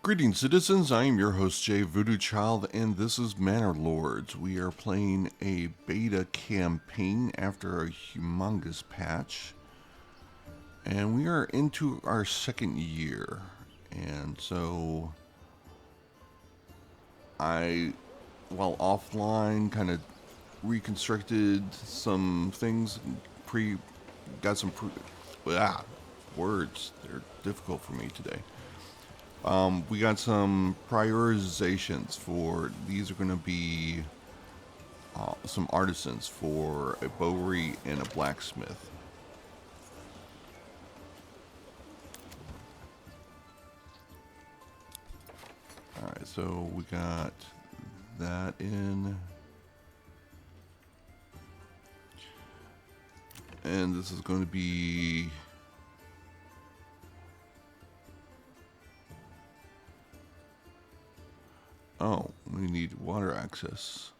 Greetings, citizens. I am your host, Jay Voodoo Child, and this is Manor Lords. We are playing a beta campaign after a humongous patch, and we are into our second year. And so, while offline, kind of reconstructed some things, got some words. They're difficult for me today. We got some prioritizations for these are going to be some artisans for a bowery and a blacksmith. Alright, so we got that in. And this is going to be oh, we need water access.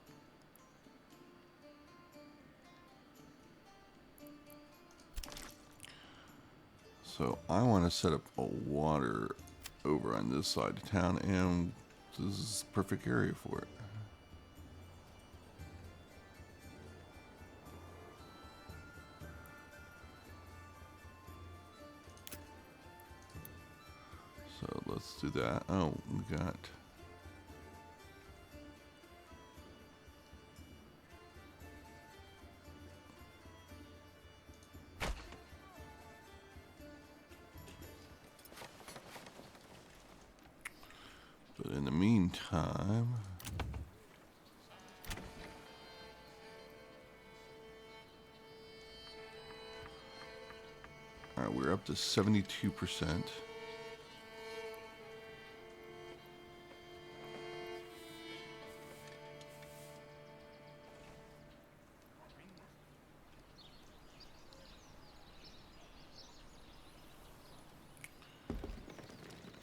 So I want to set up a water over on this side of town, and this is the perfect area for it. So let's do that. Oh, we got but in the meantime, alright, we're up to 72%.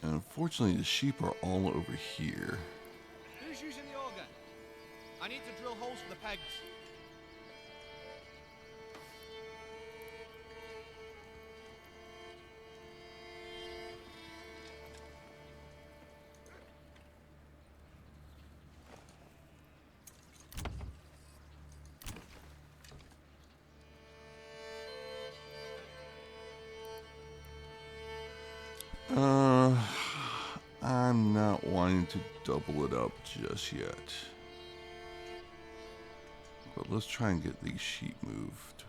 And unfortunately, the sheep are all over here. Who's using the organ? I need to drill holes for the pegs. I'm not wanting to double it up just yet. But let's try and get these sheep moved.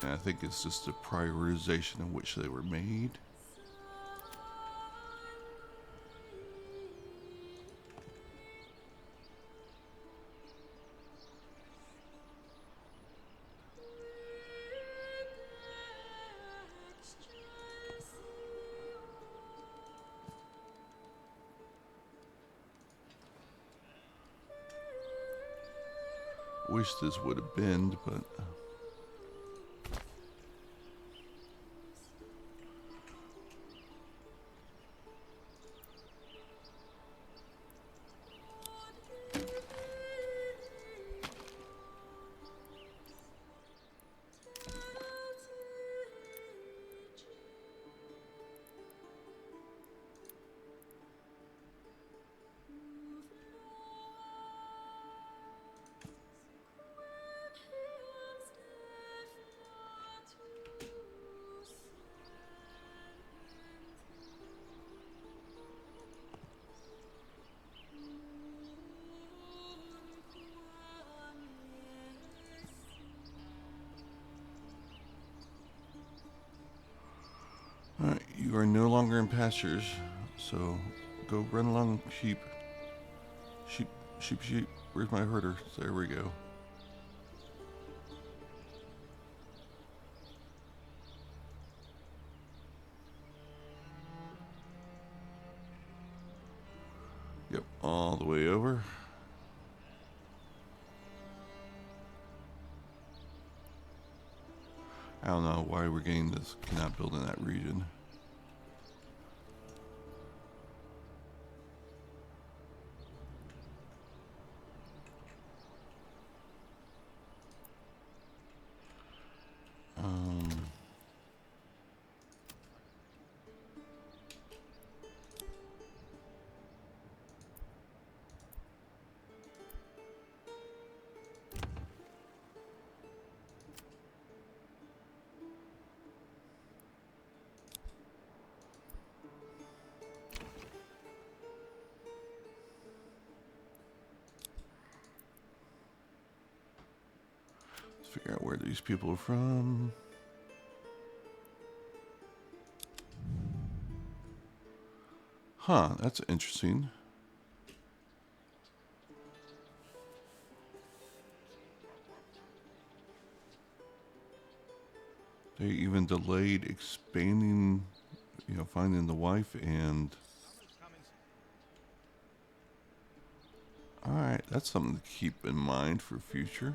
And I think it's just the prioritization in which they were made. Wish this would have been, but alright, you are no longer in pastures, so go run along, sheep. Sheep, sheep, sheep. Where's my herder? There we go. Yep, all the way over. I don't know why we're getting this cannot build in that region. Figure out where these people are from. Huh, that's interesting. They even delayed expanding, finding the wife and... Alright, that's something to keep in mind for future.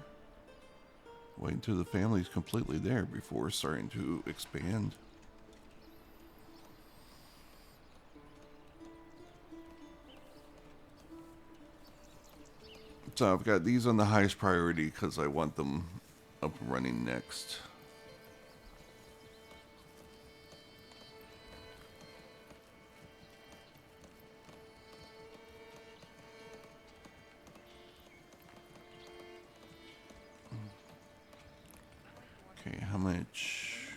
Wait until the family's completely there before starting to expand. So I've got these on the highest priority because I want them up and running next. Okay, how much?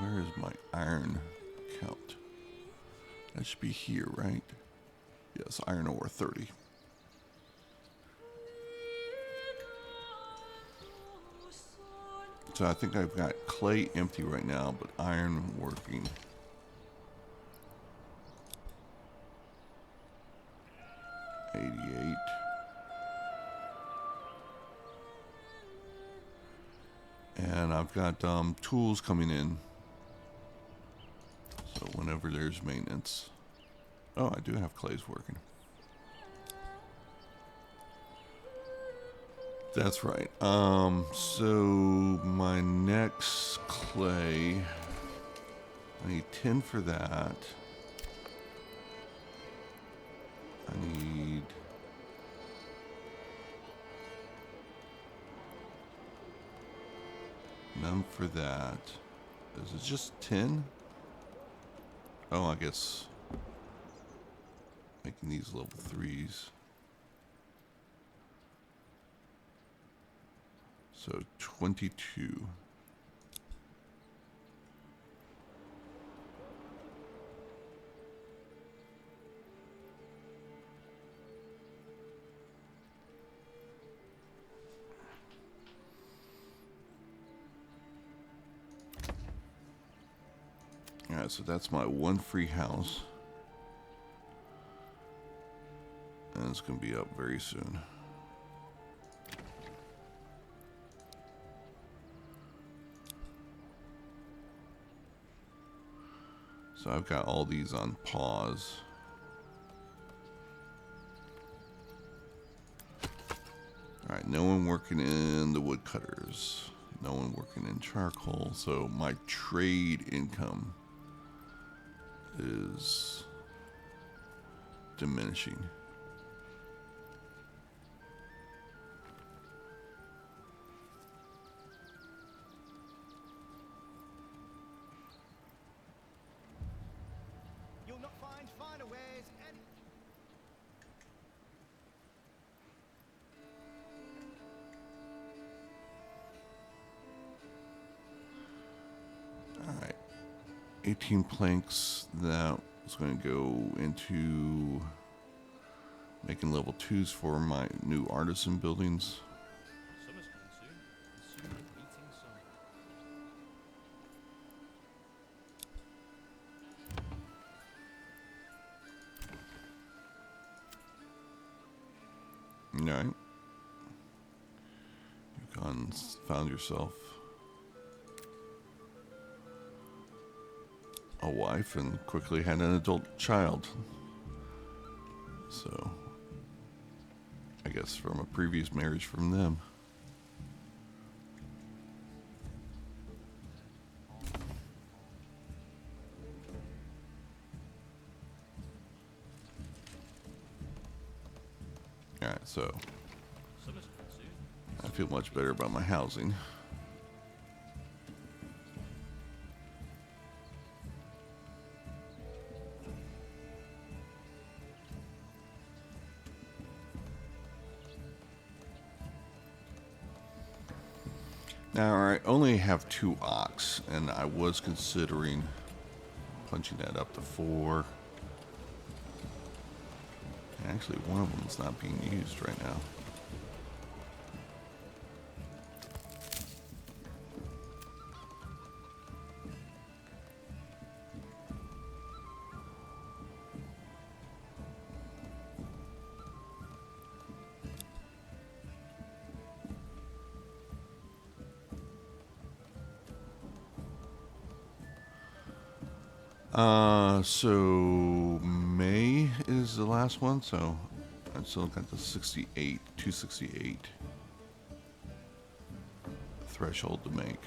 Where is my iron count? That should be here, right? Yes, iron ore 30. So I think I've got clay empty right now, but iron working. $88. And I've got tools coming in. So whenever there's maintenance. Oh, I do have clays working. That's right. So my next clay, I need 10 for that. I need none for that. Is it just 10? Oh, I guess making these level 3s. So 22. Alright, so that's my one free house. And it's going to be up very soon. So I've got all these on pause. Alright, no one working in the woodcutters. No one working in charcoal. So my trade income is diminishing. You'll not find finer ways any... Alright. 18 planks. That is going to go into making level 2s for my new artisan buildings. Summer's coming soon. And soon the eating sun. Alright. You've gone, found yourself a wife and quickly had an adult child. So, I guess from a previous marriage from them. Alright, so Summer's coming soon. I feel much better about my housing. Now, I only have 2 ox, and I was considering punching that up to 4. Actually, one of them is not being used right now. So May is the last one, so I still got the 268 threshold to make.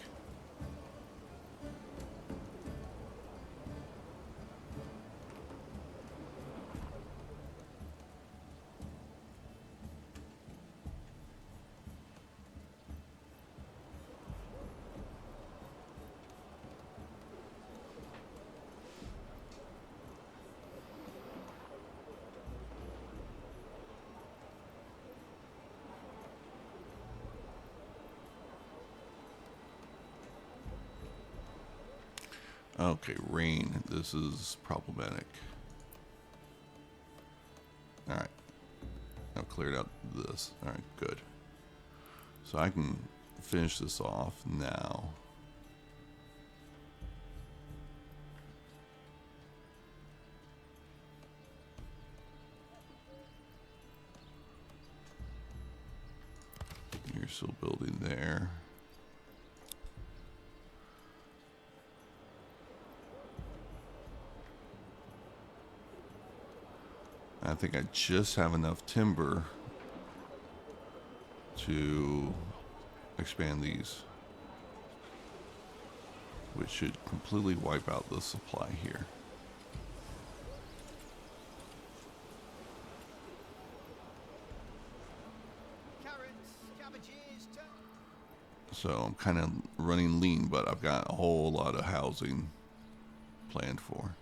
Okay, rain. This is problematic. Alright. I've cleared out this. Alright, good. So I can finish this off now. You're still building there. I think I just have enough timber to expand these, which should completely wipe out the supply here. Carrots, cabbages, So I'm kind of running lean, but I've got a whole lot of housing planned for.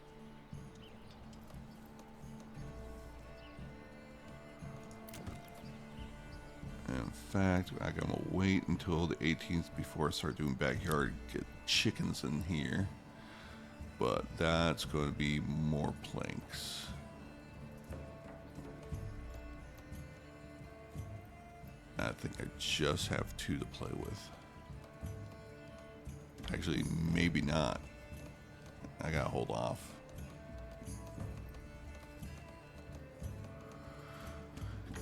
In fact, I'm gonna wait until the 18th before I start doing backyard, get chickens in here. But that's going to be more planks. I think I just have 2 to play with. Actually, maybe not. I gotta hold off.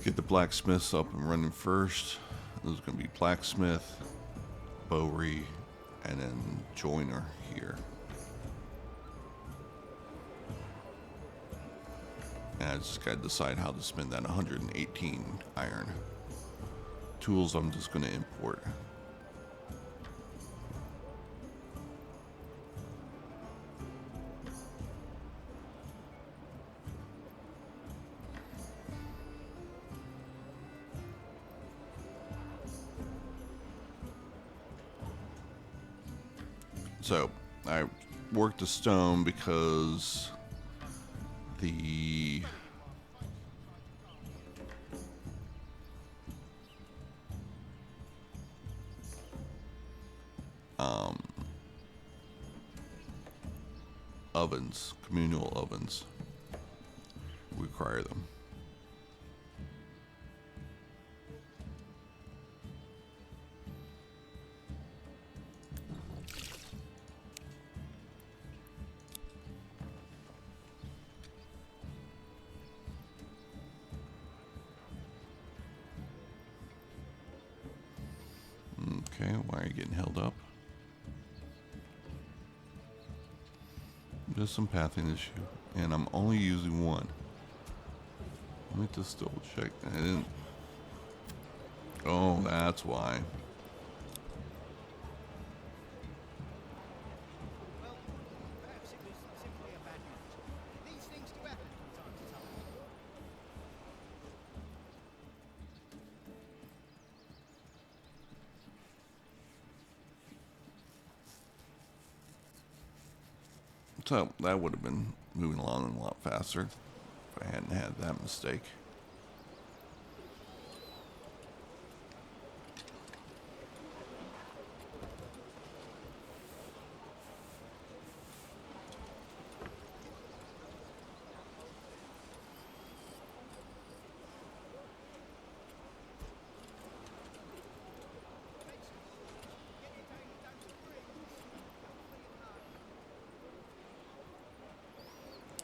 Get the blacksmiths up and running first. This is going to be blacksmith, bowery, and then joiner here. And I just got to decide how to spend that 118 iron. Tools I'm just going to import. So I worked the stone because the ovens, communal ovens, require them. Okay, why are you getting held up? Just some pathing issue, and I'm only using one. Let me just double check. I didn't. Oh, that's why. well, perhaps it was simply a bad match. These things do happen from time to time. So that would have been moving along a lot faster if I hadn't had that mistake.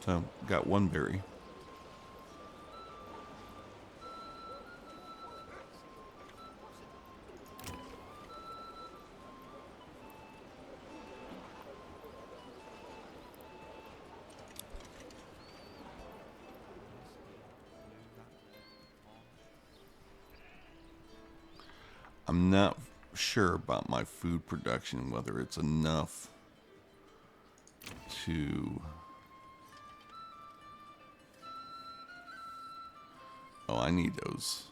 So, got one berry. I'm not sure about my food production, whether it's enough to... Oh, I need those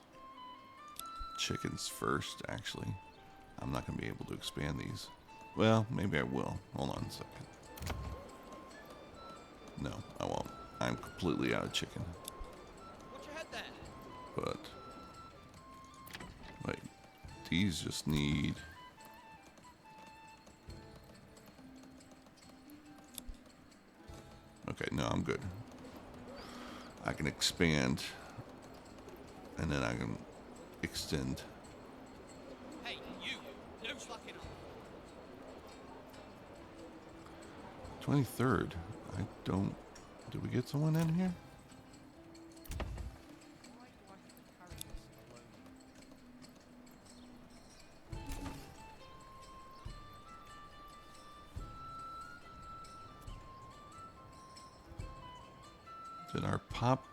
chickens first, actually. I'm not going to be able to expand these. Well, maybe I will. Hold on a second. No, I won't. I'm completely out of chicken. Watch your head there. But... wait. These just need... okay, no, I'm good. I can expand, and then I can extend. Hey, you! No slacking off. 23rd. I don't... did we get someone in here? Why do I have to carry this alone? Did our pop...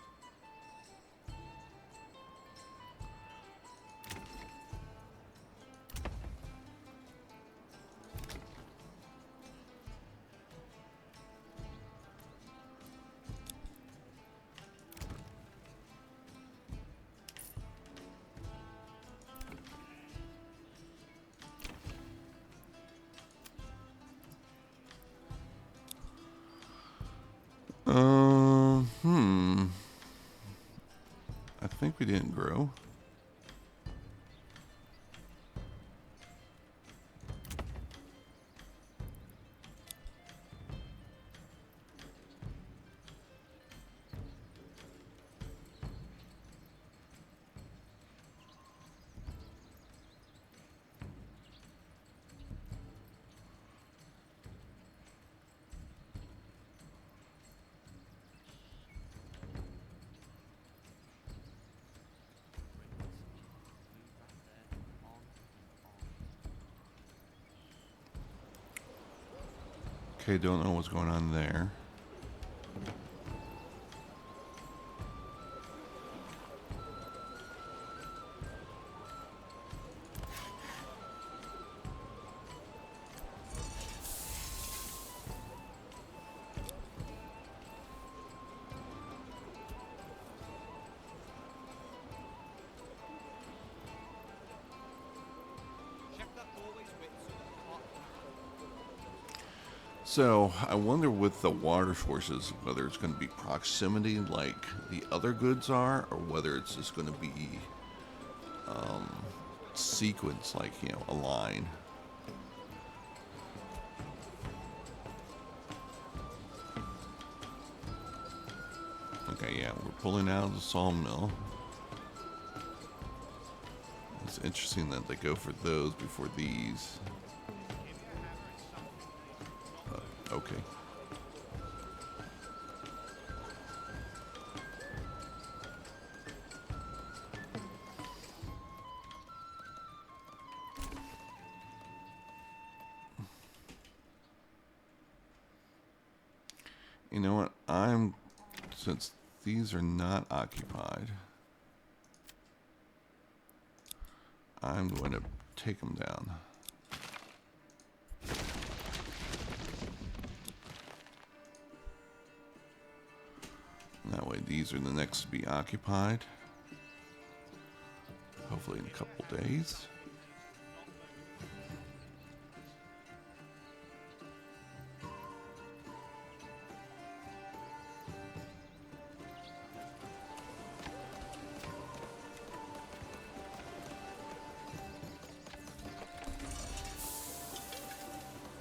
I think we didn't grow. Okay, don't know what's going on there. Check that doorway's width so that the cart So, I wonder with the water sources, whether it's going to be proximity like the other goods are, or whether it's just going to be sequence, like, you know, a line. Okay, yeah, we're pulling out of the sawmill. It's interesting that they go for those before these. Okay. You know what? Since these are not occupied, I'm going to take them down. That way these are the next to be occupied. Hopefully in a couple days.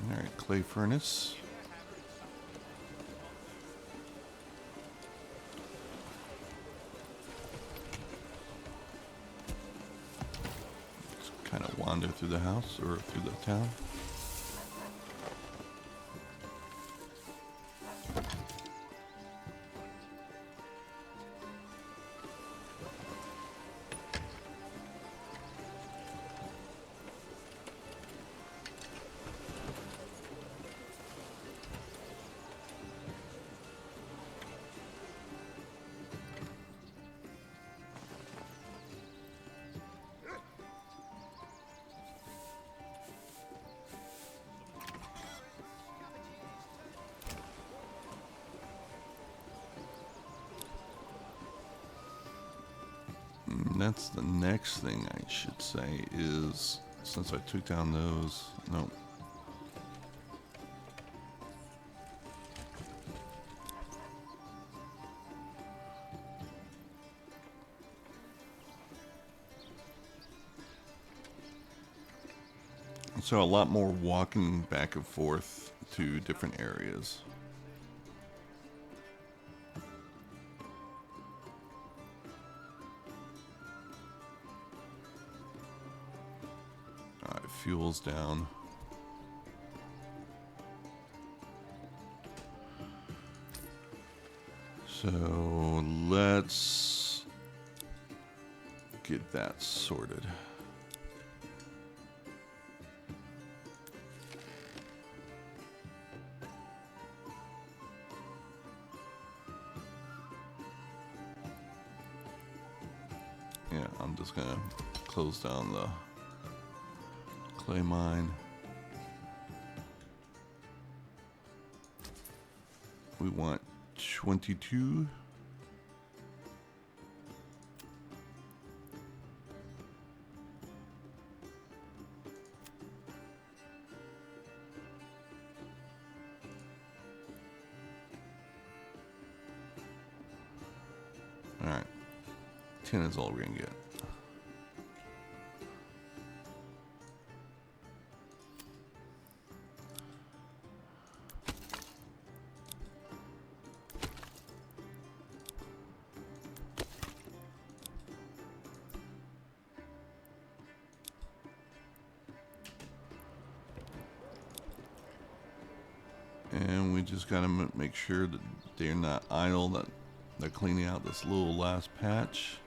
Alright, clay furnace. Let's kind of wander through the house or through the town. And that's the next thing I should say is, since I took down those, no. So a lot more walking back and forth to different areas. Alright, fuel's down. So let's get that sorted. Yeah, I'm just gonna close down the clay mine. We want 22. All right, 10 is all we're gonna get. And we just gotta make sure that they're not idle, that they're cleaning out this little last patch.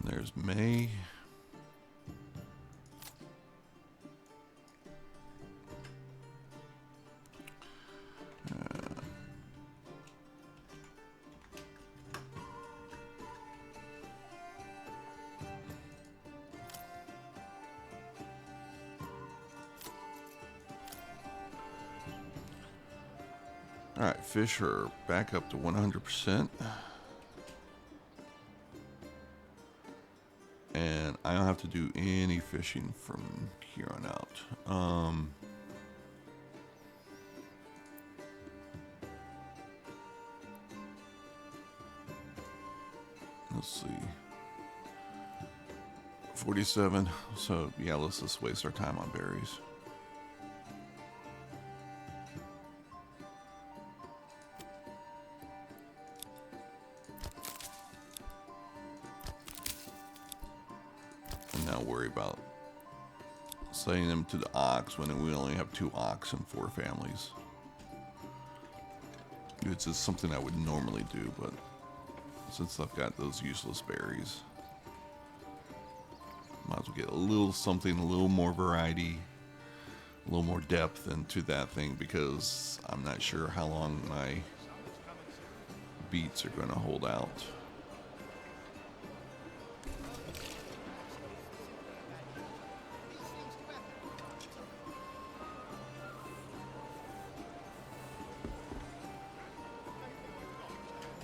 There's May. All right, fish are back up to 100%. And I don't have to do any fishing from here on out. Let's see. 47. So, yeah, let's just waste our time on berries. And now worry about sending them to the ox when we only have 2 ox and 4 families. It's just something I would normally do, but since I've got those useless berries, might as well get a little something, a little more variety, a little more depth into that thing, because I'm not sure how long my beets are going to hold out.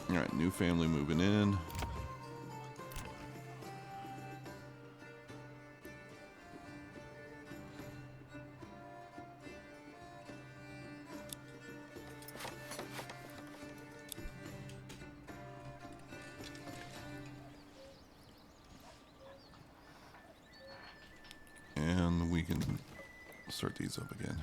All right, new family moving in. And we can start these up again.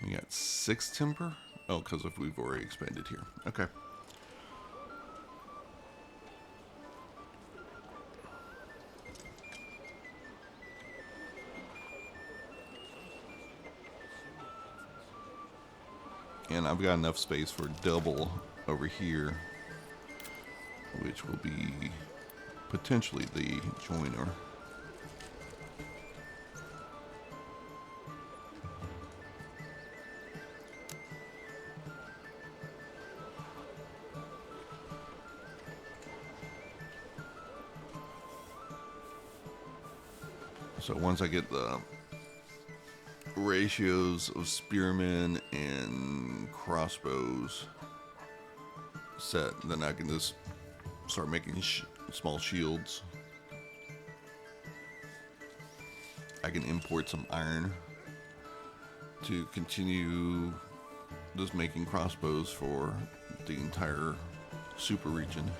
We got 6 timber. Oh, because if we've already expanded here. Okay. And I've got enough space for double over here, which will be potentially the joiner. So once I get the ratios of spearmen and crossbows set, then I can just start making small shields. I can import some iron to continue just making crossbows for the entire super region,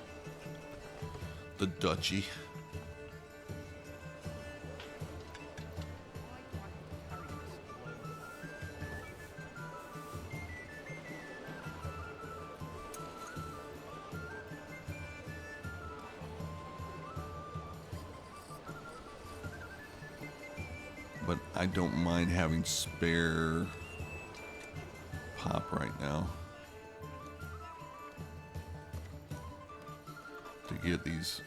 the duchy. But I don't mind having spare pop right now to get these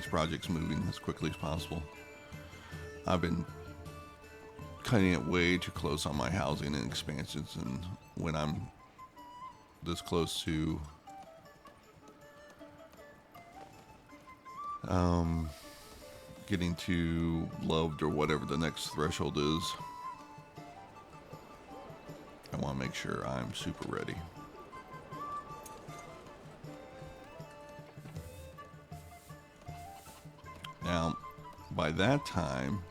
projects moving as quickly as possible. I've been cutting it way too close on my housing and expansions, and when I'm this close to getting to loved or whatever the next threshold is, I want to make sure I'm super ready. Now, by that time,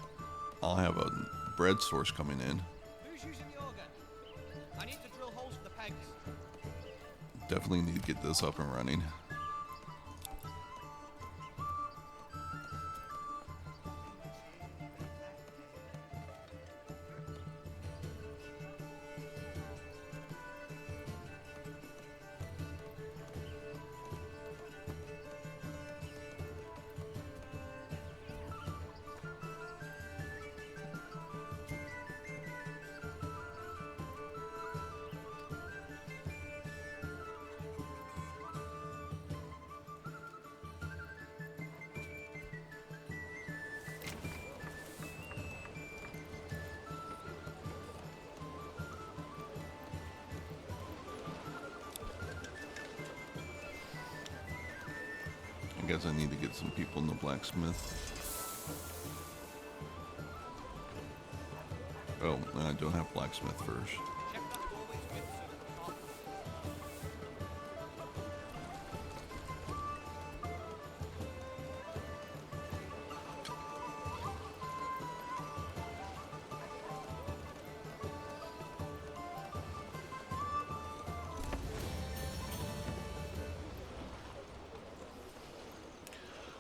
I'll have a bread source coming in. Who's using the organ? I need to drill holes for the pegs. Definitely need to get this up and running. I guess I need to get some people in the blacksmith. Oh, I don't have blacksmith first. Check that doorway's width so that we can't.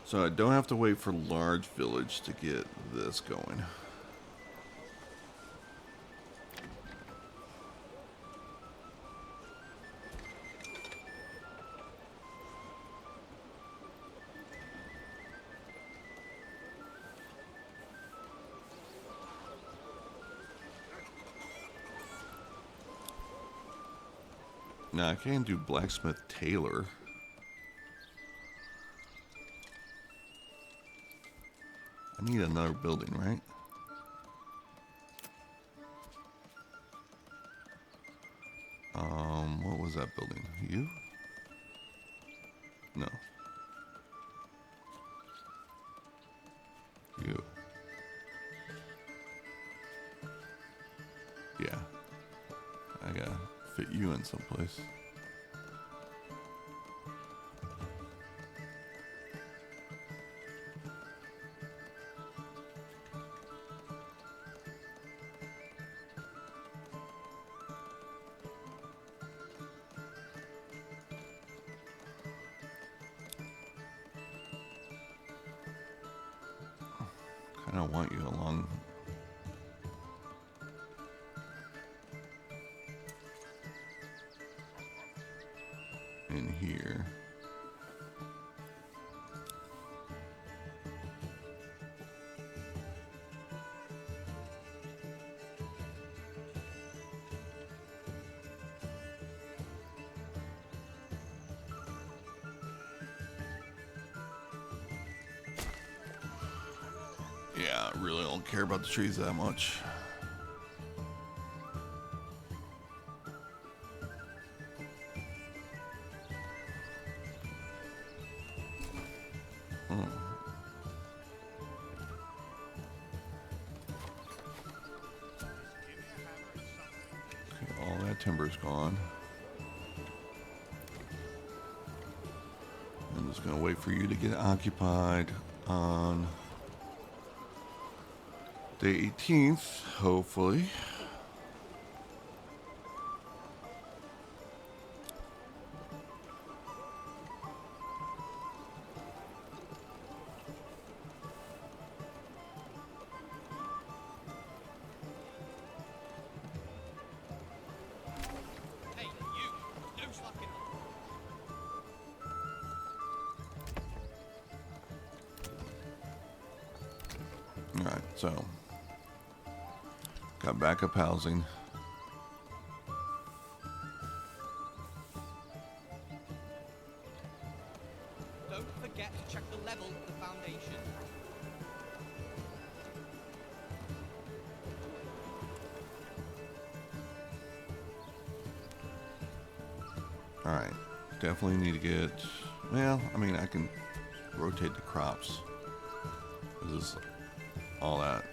So I don't have to wait for large village to get this going. Now I can do blacksmith tailor. I need another building, right? What was that building? You? No. You. Yeah. I gotta fit you in someplace. I don't want you along in here. Yeah, I really don't care about the trees that much. timber's gone. I'm just gonna wait for you to get occupied on day 18th, hopefully. Hey, you! No slacking off. Alright, so got backup housing. Don't forget to check the level of the foundation. Alright, definitely need to get, well, I mean, I can rotate the crops. This is all that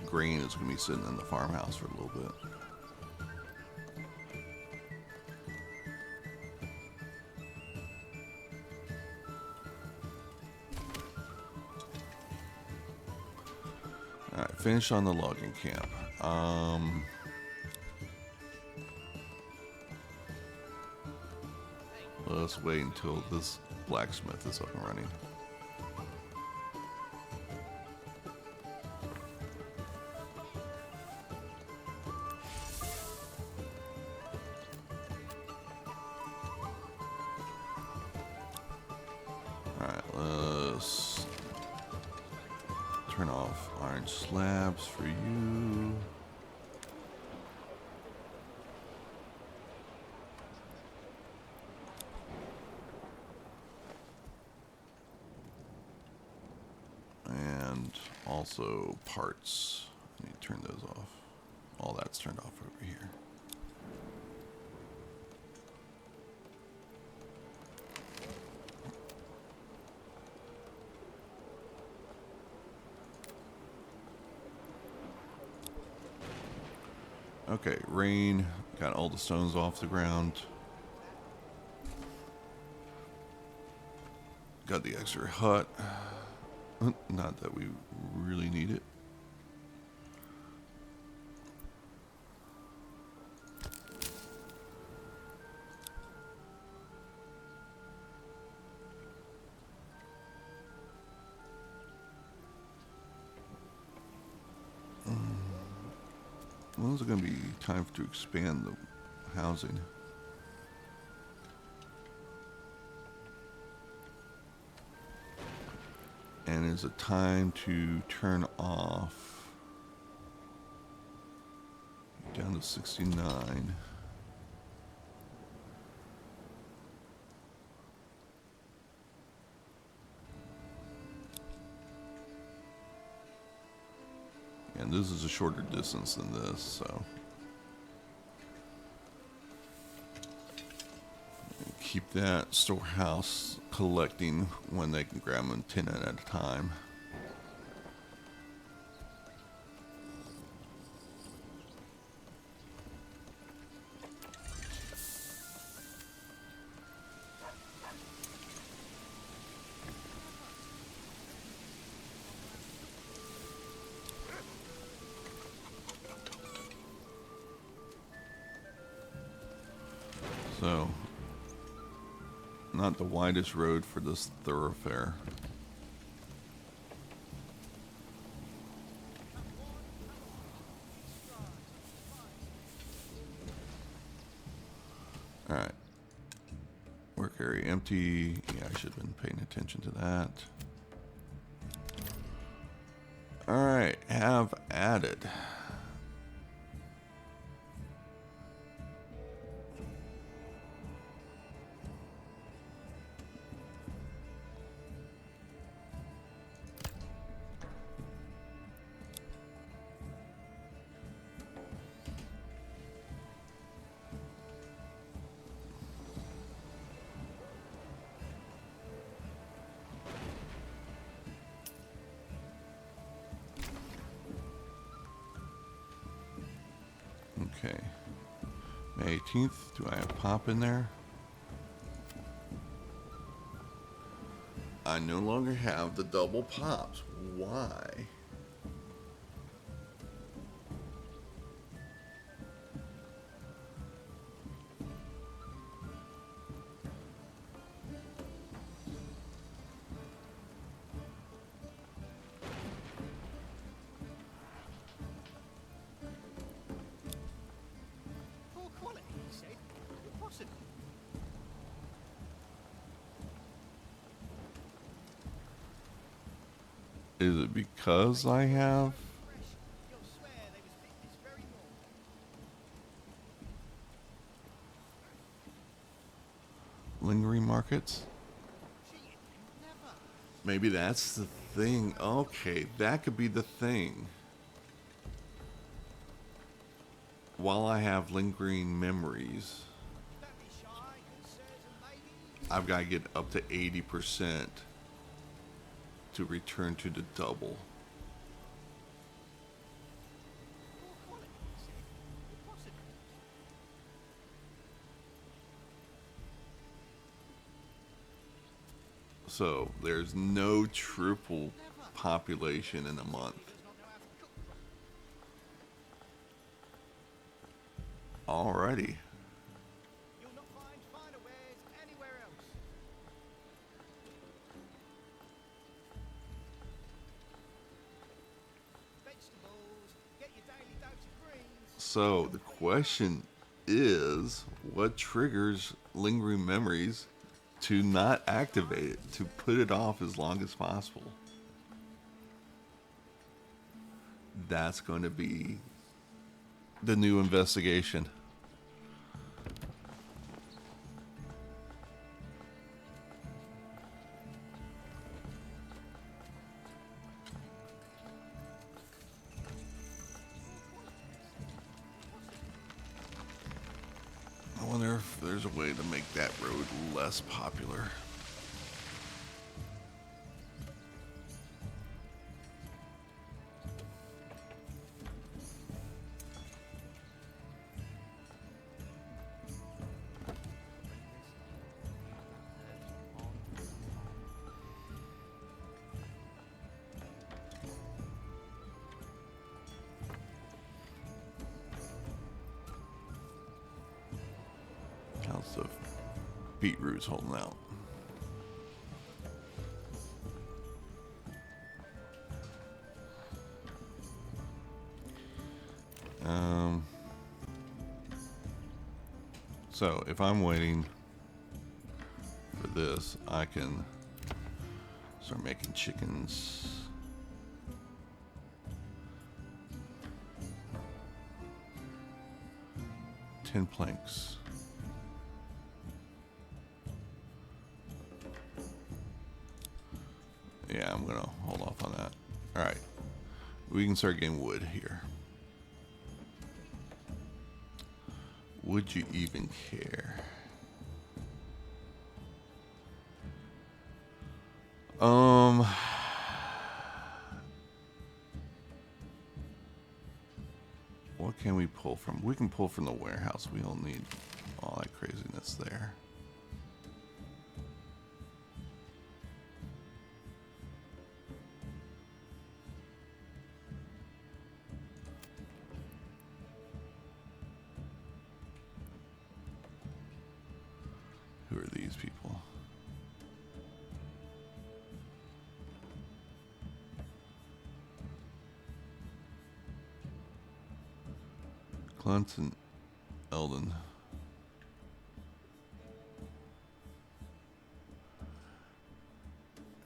grain is going to be sitting in the farmhouse for a little bit. Alright, finish on the logging camp. Let's wait until this blacksmith is up and running. Alright, let's turn off iron slabs for you. And also parts. I need to turn those off. All that's turned off over here. Okay, rain. Got all the stones off the ground. Got the extra hut. Not that we really need it. When is it going to be time to expand the housing? And is it time to turn off down to 69? And this is a shorter distance than this, so keep that storehouse collecting when they can grab them 10 at a time. So, not the widest road for this thoroughfare. Alright. Work area empty. Yeah, I should have been paying attention to that. Alright, have added. Okay. 18th. Do I have pop in there? I no longer have the double pops. Why? Poor quality, he said. Impossible. Is it because I have Fresh. You'll swear they was picked this very morning. lingering markets? Cheated him? Never. Maybe that's the thing. Okay, that could be the thing. While I have lingering memories, Don't be shy, good sirs and ladies. I've got to get up to 80% to return to the double. Poor quality, he said. Impossible. So there's no triple population in a month. Does not know how to cook properly. Alrighty. You'll not find finer wares anywhere else. Vegetables, get your daily dose of greens. So the question is, what triggers lingering memories to not activate it, to put it off as long as possible? That's going to be the new investigation. I wonder if there's a way to make that road less popular. How's the beetroot's holding out? So if I'm waiting for this, I can start making chickens. Ten planks. Yeah, I'm gonna hold off on that. All right, we can start getting wood here. Would you even care? What can we pull from? We can pull from the warehouse. We don't need all that craziness there. Who are these people? Clunt and Eldon.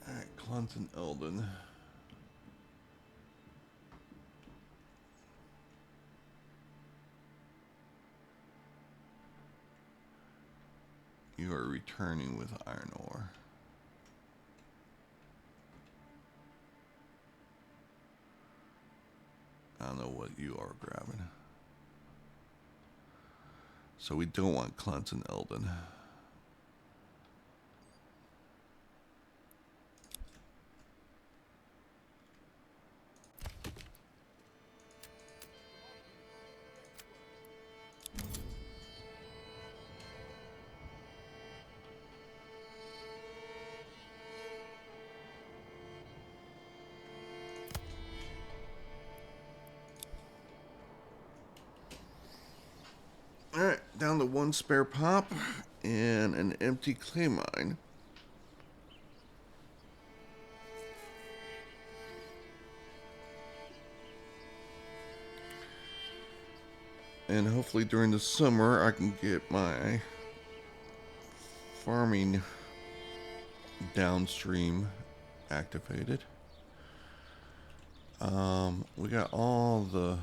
Alright, Clunt and Eldon. You are returning with iron ore. I don't know what you are grabbing. So we don't want Clunt and Eldon. down to one spare pop and an empty clay mine. And hopefully during the summer I can get my farming downstream activated. We got all the...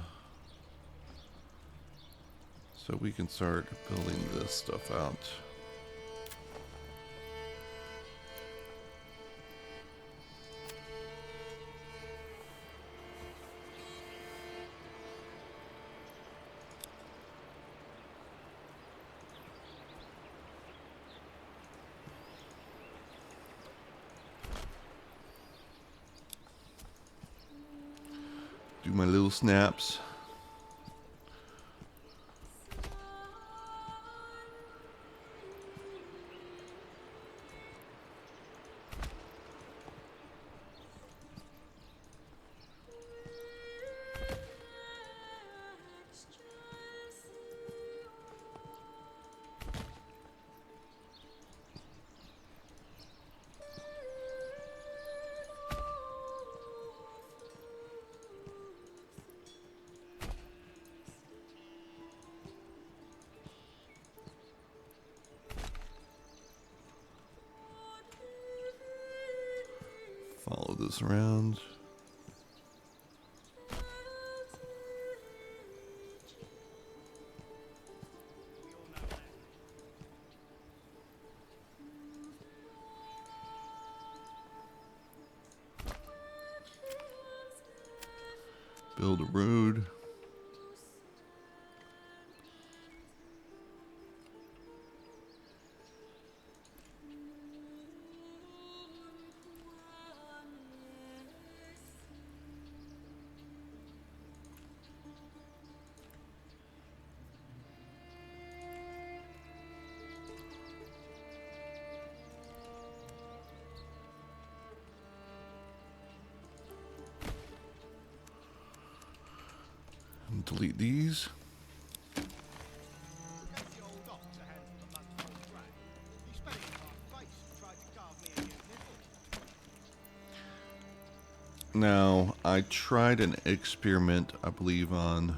So we can start building this stuff out. Do my little snaps. Follow this around. Build a road. And delete these. Forget the old ox to handle the month's old grain. He spat it in my face and tried to carve me a new nipple. Now, I tried an experiment, I believe, on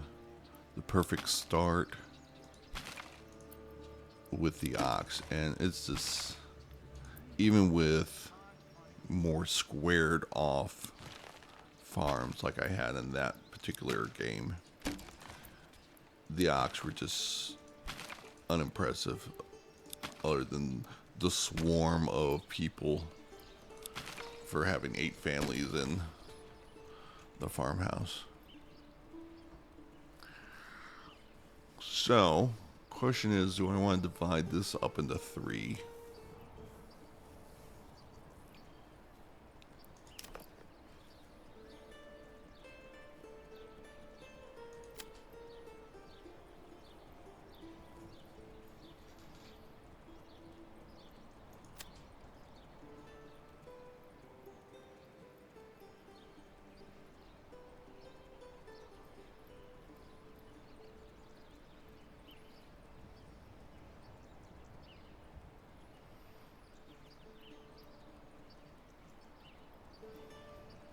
the perfect start with the ox, and it's just, even with more squared off farms like I had in that particular game, the ox were just unimpressive, other than the swarm of people for having 8 families in the farmhouse. So, question is, do I want to divide this up into 3?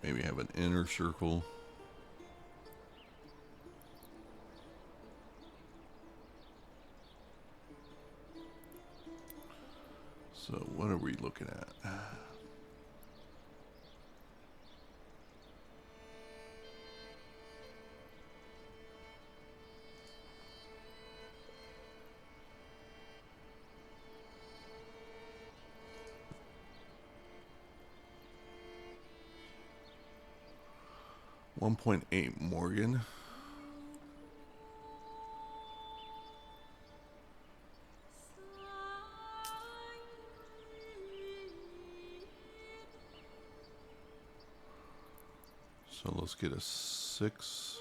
Maybe have an inner circle. So what are we looking at? $1.8 Morgan. So let's get a 6.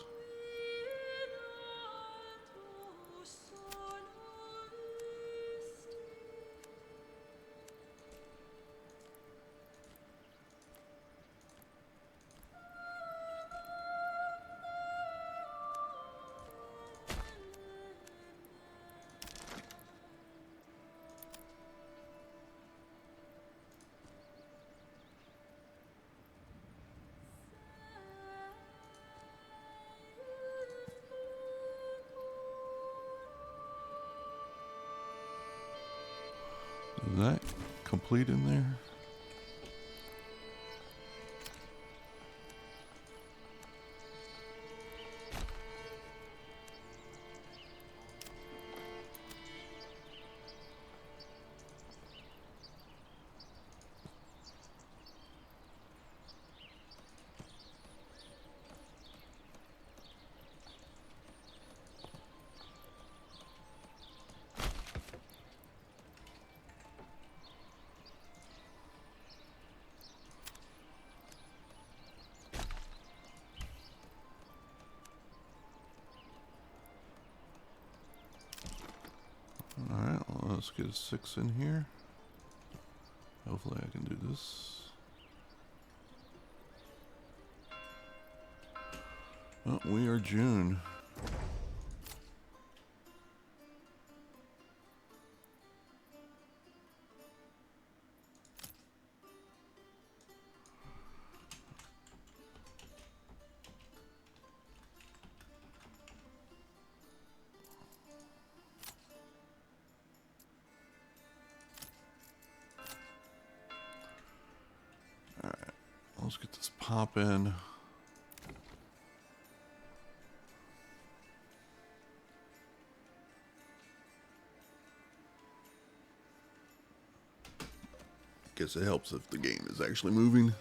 complete in there? Alright, well, let's get a 6 in here. Hopefully I can do this. Oh, we are June. Alright, let's get this poppin'. Guess it helps if the game is actually moving.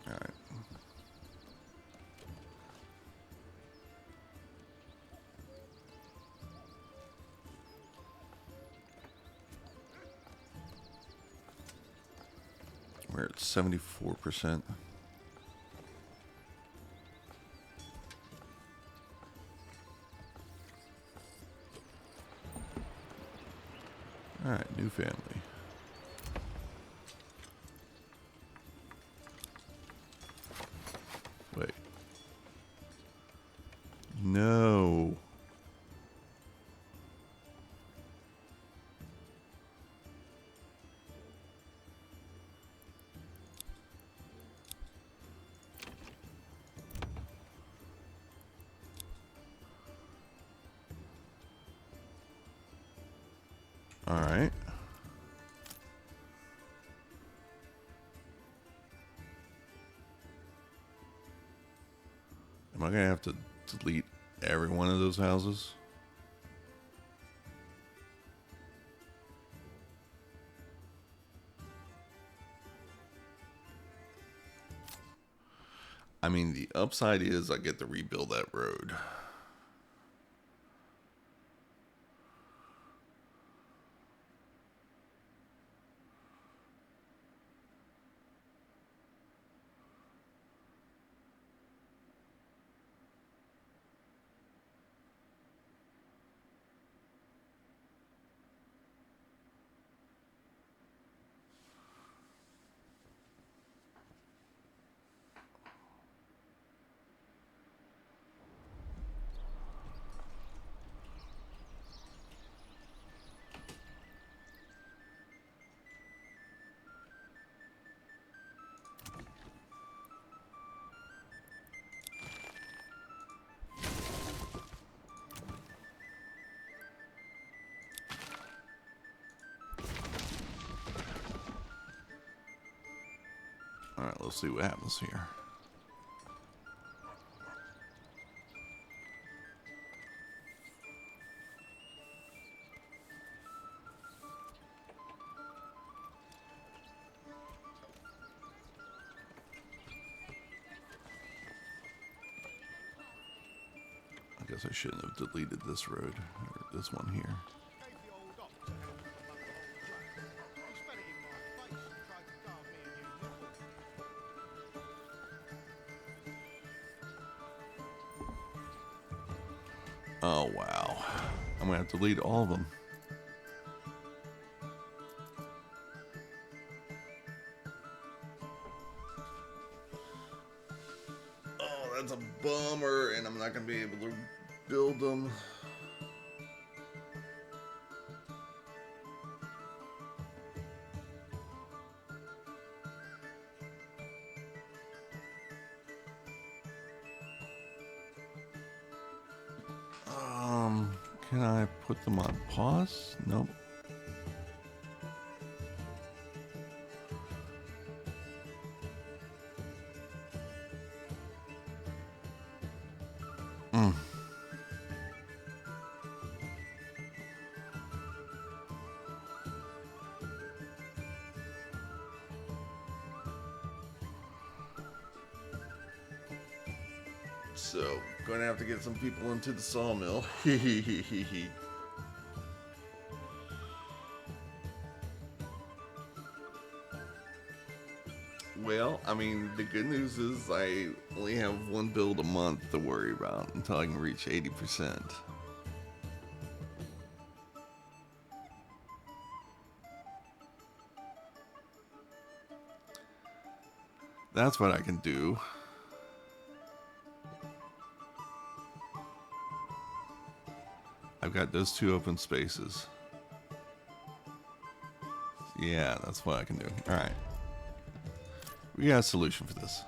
Alright. We're at 74%. Alright, new family. Wait. No. Alright. Am I gonna have to delete every one of those houses? I mean, the upside is I get to rebuild that road. Alright, let's see what happens here. I guess I shouldn't have deleted this road, or this one here. Gave the old op to help him among an old track. He spat it in my face and tried to carve me a new nipple. Oh, wow. I'm gonna have to delete all of them. Oh, that's a bummer, and I'm not gonna be able to build them. Can I put them on pause? Nope. So, gonna have to get some people into the sawmill. Well, I mean, the good news is I only have one build a month to worry about until I can reach 80%. That's what I can do. I've got those two open spaces. Yeah, that's what I can do. Alright. We got a solution for this.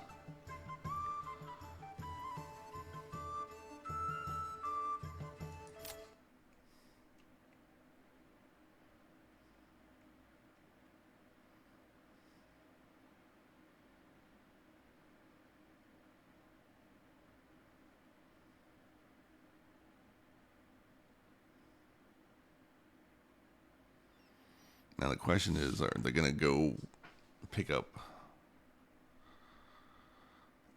Now the question is, are they going to go pick up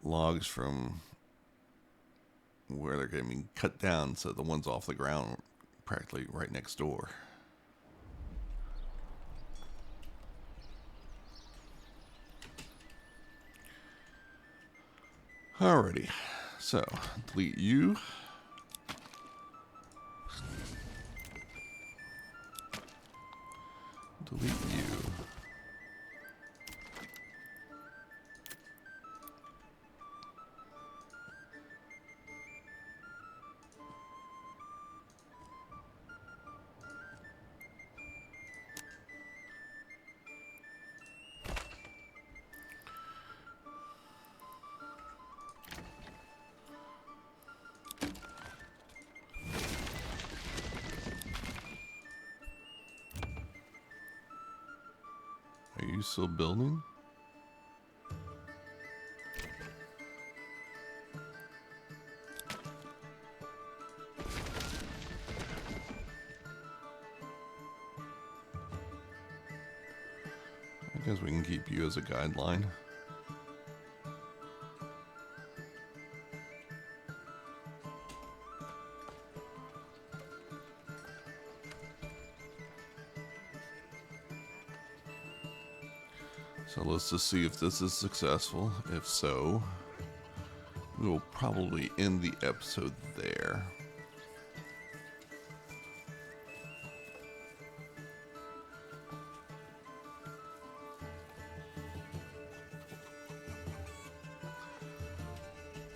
logs from where they're going to be cut down so the ones off the ground practically right next door? Alrighty, so delete you. Delete you. Are you still building? I guess we can keep you as a guideline. So let's just see if this is successful. If so, we will probably end the episode there.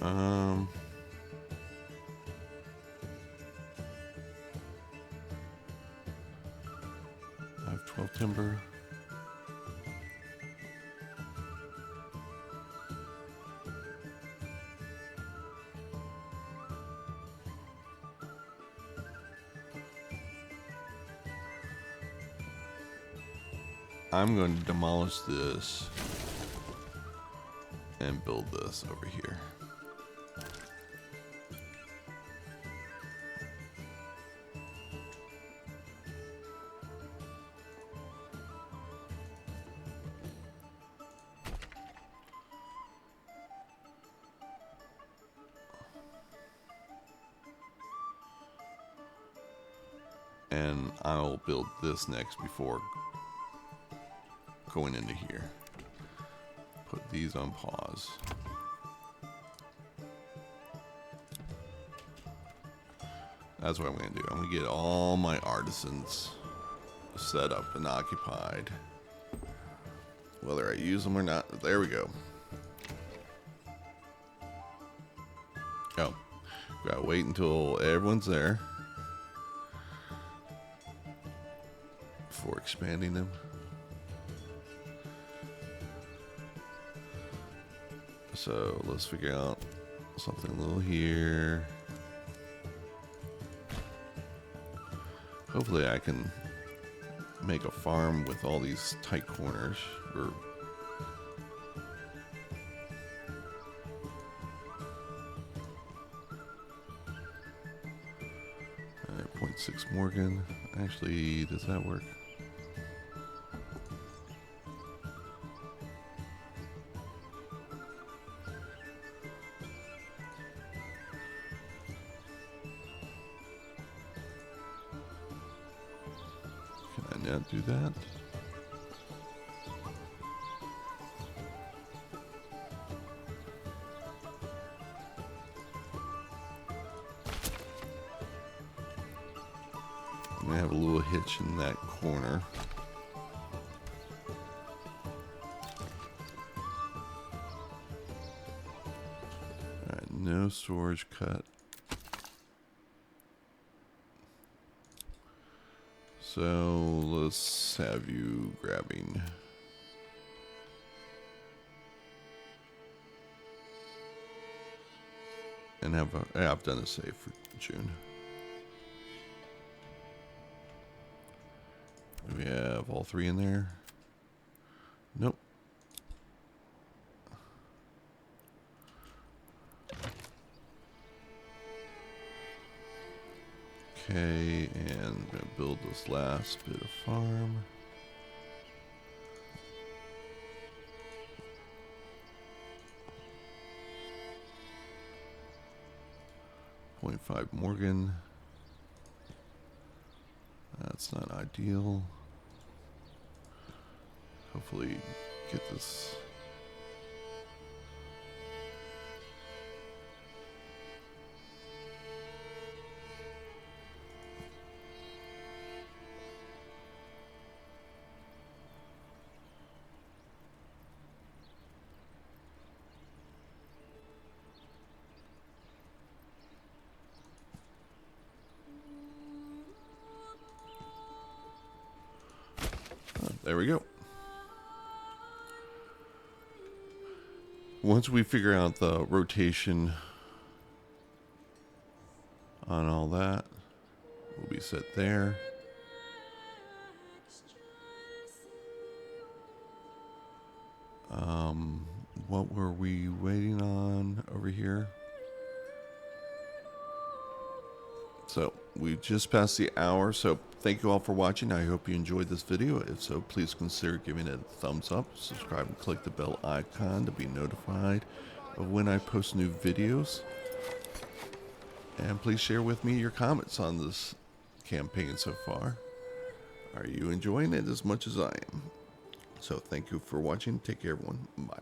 I have 12 timber. I'm going to demolish this and build this over here. And I'll build this next before going into here. Put these on pause. That's what I'm going to do. I'm going to get all my artisans set up and occupied. Whether I use them or not. There we go. Oh. Gotta wait until everyone's there before expanding them. So let's figure out something a little here. Hopefully I can make a farm with all these tight corners. Or 0.6 Morgan. Actually, does that work? Can I not do that? I'm gonna have a little hitch in that corner. Alright, no storage cut. So let's have you grabbing. And have a, yeah, I've done a save for June. We have all three in there. Nope. Okay, and I'm gonna build this last bit of farm. .5 Morgan. That's not ideal. Hopefully get this. There we go. Once we figure out the rotation on all that, we'll be set there. What were we waiting on over here? So we just passed the hour, so thank you all for watching. I hope you enjoyed this video. If so, please consider giving it a thumbs up, subscribe, and click the bell icon to be notified of when I post new videos. And please share with me your comments on this campaign so far. Are you enjoying it as much as I am? So thank you for watching. Take care, everyone. Bye.